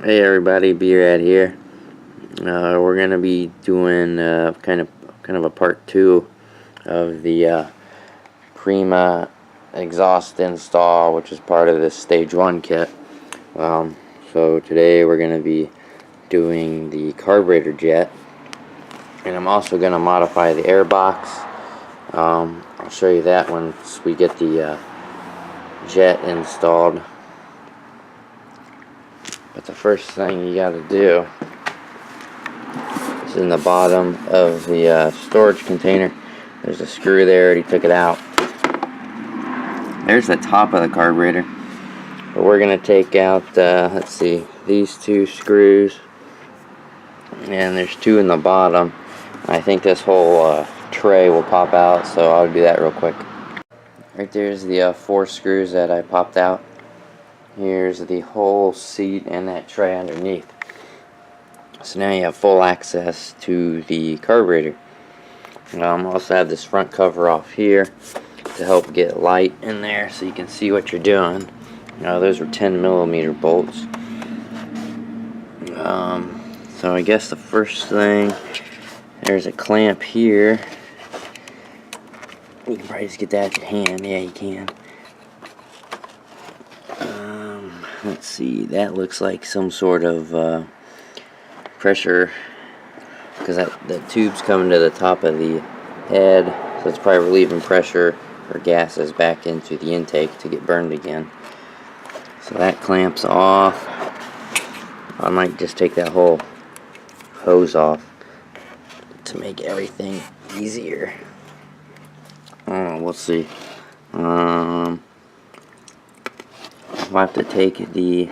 Hey everybody, B-rad here. We're gonna be doing kind of a part 2 of the Prima exhaust install, which is part of this stage 1 kit. So today we're gonna be doing the carburetor jet, and I'm also gonna modify the airbox. I'll show you that once we get the jet installed. But the first thing you gotta do is in the bottom of the storage container. There's a screw there, already took it out. There's the top of the carburetor. But we're gonna take out, let's see, these 2 screws. And there's 2 in the bottom. I think this whole tray will pop out, so I'll do that real quick. Right there's the 4 screws that I popped out. Here's the whole seat and that tray underneath. So now you have full access to the carburetor. Also have this front cover off here to help get light in there so you can see what you're doing. Those are 10mm bolts. So I guess the first thing, there's a clamp here. You can probably just get that at your hand. Yeah, you can. Let's see, that looks like some sort of pressure, because the tube's coming to the top of the head, so it's probably relieving pressure or gases back into the intake to get burned again. So that clamps off. I might just take that whole hose off to make everything easier. We'll see. I'll have to take the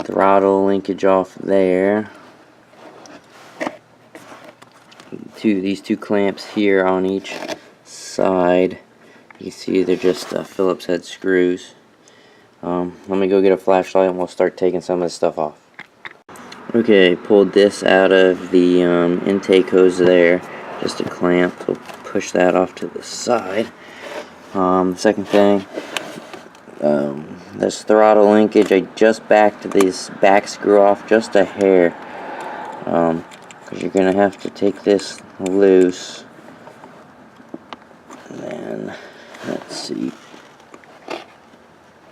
throttle linkage off there. These two clamps here on each side. You see they're just Phillips head screws. Let me go get a flashlight and we'll start taking some of this stuff off. Okay, pulled this out of the intake hose there. Just a clamp. We'll push that off to the side. Second thing, this throttle linkage, I just backed this back screw off just a hair, because you're going to have to take this loose. And then, let's see,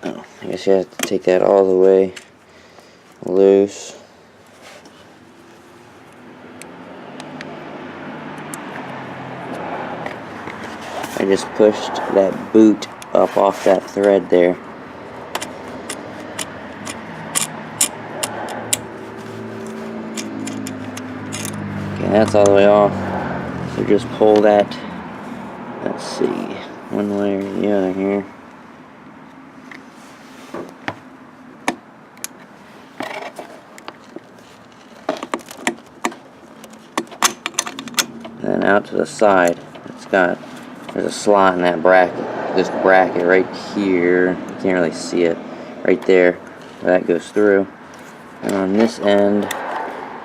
I guess you have to take that all the way loose. I just pushed that boot up off that thread there. Okay, that's all the way off. So just pull that, let's see, one way or the other here. And then out to the side, there's a slot in that bracket, this bracket right here. You can't really see it, right there, where that goes through. And on this end,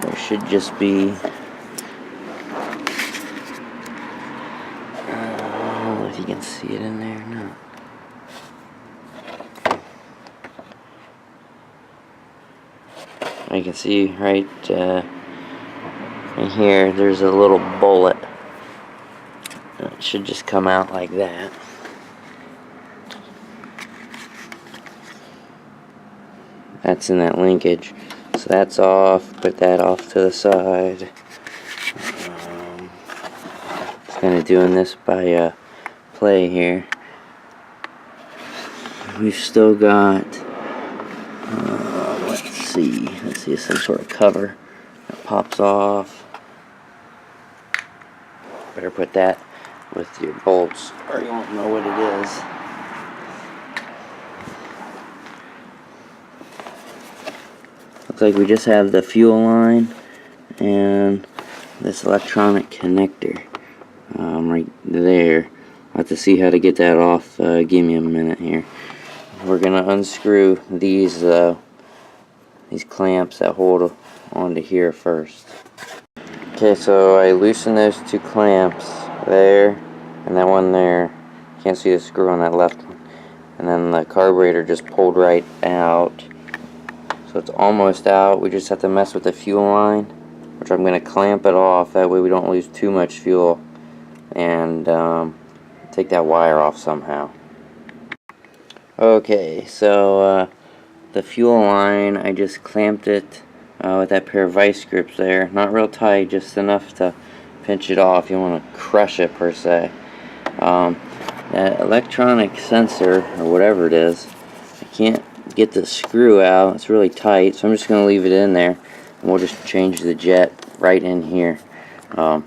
there should just be, I don't know if you can see it in there or not. You can see right in here, there's a little bullet. It should just come out like that. That's in that linkage. So that's off. Put that off to the side. Just kind of doing this by play here. We've still got, let's see, some sort of cover that pops off. Better put that with your bolts or you won't know what it is. Looks like we just have the fuel line and this electronic connector right there. I'll have to see how to get that off. Give me a minute here. We're gonna unscrew these clamps that hold onto here first. Okay, so I loosened those 2 clamps there and that one there. Can't see the screw on that left one. And then the carburetor just pulled right out. So it's almost out. We just have to mess with the fuel line, which I'm going to clamp it off. That way we don't lose too much fuel, and take that wire off somehow. Okay, so the fuel line, I just clamped it with that pair of vice grips there. Not real tight, just enough to pinch it off. You want to crush it per se. That electronic sensor, or whatever it is, I can't get the screw out. It's really tight, so I'm just going to leave it in there, and we'll just change the jet right in here. As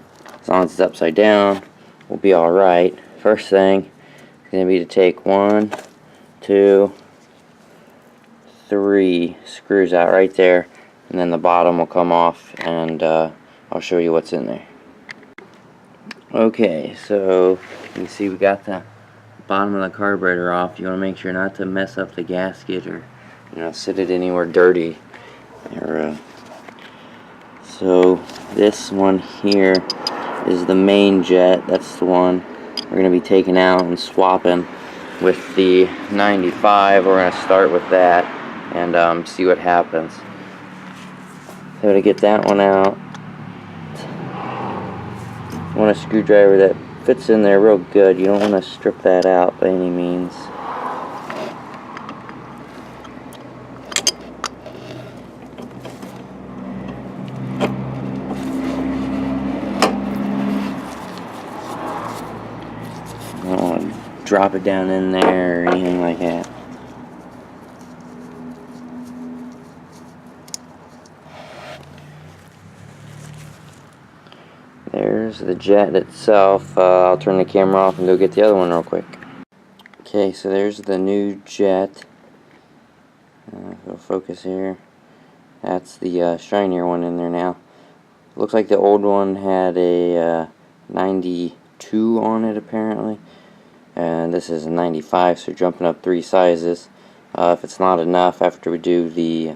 long as it's upside down, we'll be alright. First thing is going to be to take 1, 2, 3 screws out right there, and then the bottom will come off, and I'll show you what's in there. Okay, so you can see we got the bottom of the carburetor off. You want to make sure not to mess up the gasket, or sit it anywhere dirty. So this one here is the main jet. That's the one we're going to be taking out and swapping with the 95. We're going to start with that and see what happens. So to get that one out, you want a screwdriver that fits in there real good. You don't want to strip that out by any means. I don't want to drop it down in there or anything like that. There's the jet itself. I'll turn the camera off and go get the other one real quick. Okay, so there's the new jet. It'll focus here. That's the shinier one in there now. Looks like the old one had a 92 on it apparently, and this is a 95, so jumping up 3 sizes. If it's not enough after we do the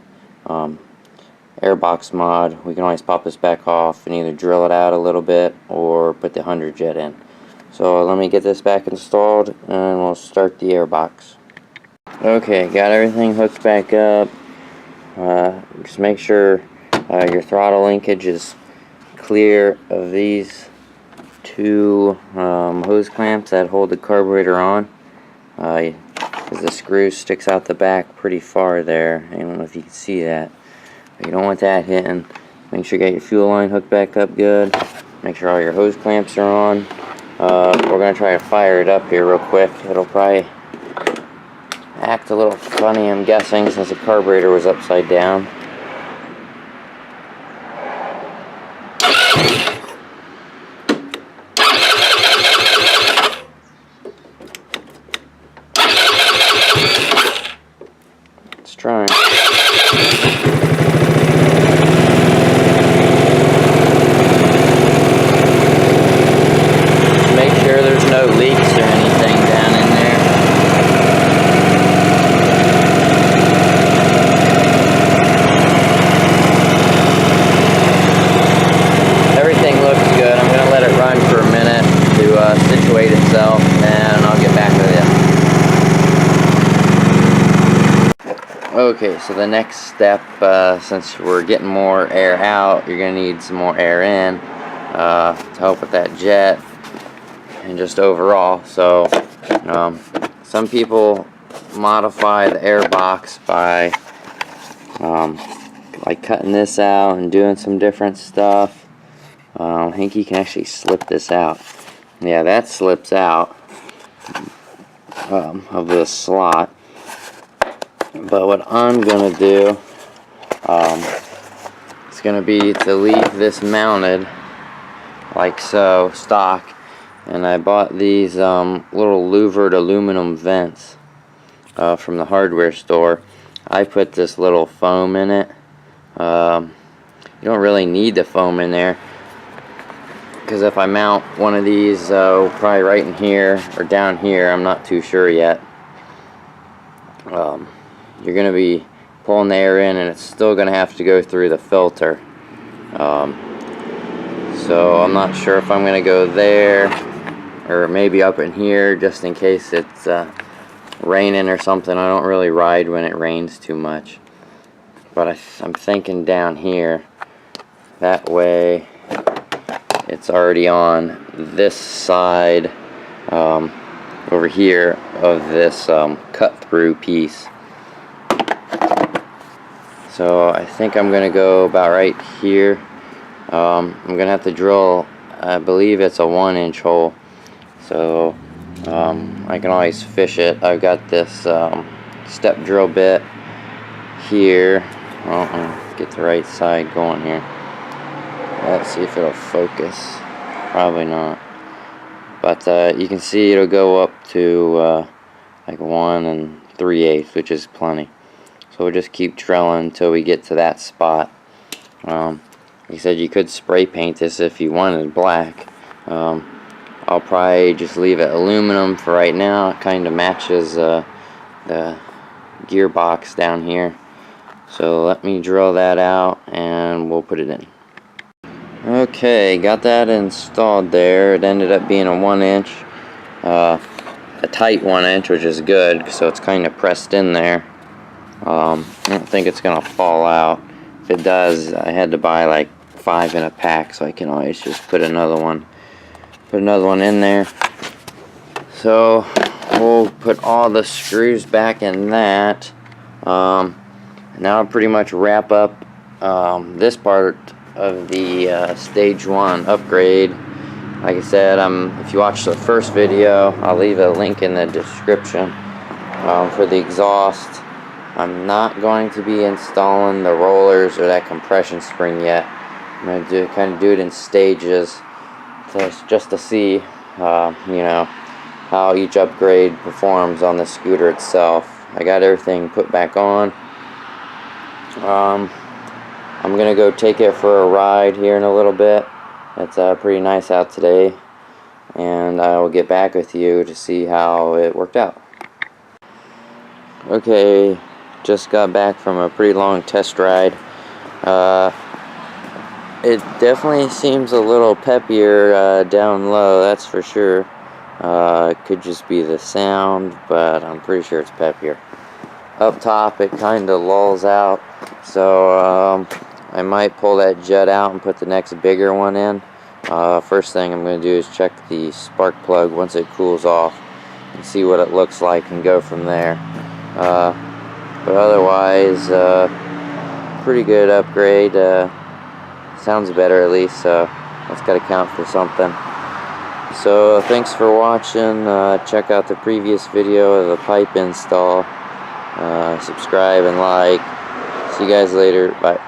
Airbox mod, we can always pop this back off and either drill it out a little bit or put the 100 jet in. So let me get this back installed and we'll start the Airbox. Okay, got everything hooked back up. Just make sure your throttle linkage is clear of these 2 hose clamps that hold the carburetor on, because the screw sticks out the back pretty far there. I don't know if you can see that. You don't want that hitting. Make sure you got your fuel line hooked back up good. Make sure all your hose clamps are on. We're going to try to fire it up here real quick. It'll probably act a little funny, I'm guessing, since the carburetor was upside down. Let's try. Make sure there's no leaks or anything down in there. Everything looks good. I'm going to let it run for a minute to situate itself, and I'll get back with you. Okay, so the next step, since we're getting more air out, you're going to need some more air in to help with that jet and just overall. So some people modify the Airbox by like cutting this out and doing some different stuff. I think you can actually slip this out. Yeah, that slips out of this slot. But what I'm going to do is going to be to leave this mounted like so, stock. And I bought these little louvered aluminum vents from the hardware store. I put this little foam in it. You don't really need the foam in there, because if I mount one of these probably right in here or down here, I'm not too sure yet, you're going to be pulling the air in and it's still going to have to go through the filter. So I'm not sure if I'm going to go there or maybe up in here just in case it's raining or something. I don't really ride when it rains too much. but I'm thinking down here, that way it's already on this side over here of this cut through piece. So I think I'm gonna go about right here. I'm gonna have to drill, I believe it's a 1-inch hole, so I can always fish it. I've got this step drill bit here. Well, I'll get the right side going here. Let's see if it'll focus. Probably not. But you can see it'll go up to like 1 3/8, which is plenty. So we'll just keep drilling until we get to that spot. He said you could spray paint this if you wanted black. I'll probably just leave it aluminum for right now. It kind of matches the gearbox down here. So let me drill that out and we'll put it in. Okay, got that installed there. It ended up being a 1-inch, a tight 1-inch, which is good, so it's kind of pressed in there. I don't think it's gonna fall out. If it does, I had to buy like 5 in a pack, so I can always just put another one in there. So we'll put all the screws back in that. Now I'll pretty much wrap up this part of the stage 1 upgrade. Like I said, if you watched the first video, I'll leave a link in the description for the exhaust. I'm not going to be installing the rollers or that compression spring yet. I'm going to kind of do it in stages, just to see, you know, how each upgrade performs on the scooter itself. I got everything put back on. I'm going to go take it for a ride here in a little bit. It's pretty nice out today, and I will get back with you to see how it worked out. Okay, just got back from a pretty long test ride. It definitely seems a little peppier down low, that's for sure. It could just be the sound, but I'm pretty sure it's peppier. Up top it kind of lulls out, so I might pull that jet out and put the next bigger one in. First thing I'm going to do is check the spark plug once it cools off and see what it looks like and go from there. But otherwise, pretty good upgrade. Sounds better at least, so that's got to count for something. So thanks for watching. Check out the previous video of the pipe install. Subscribe and like. See you guys later. Bye.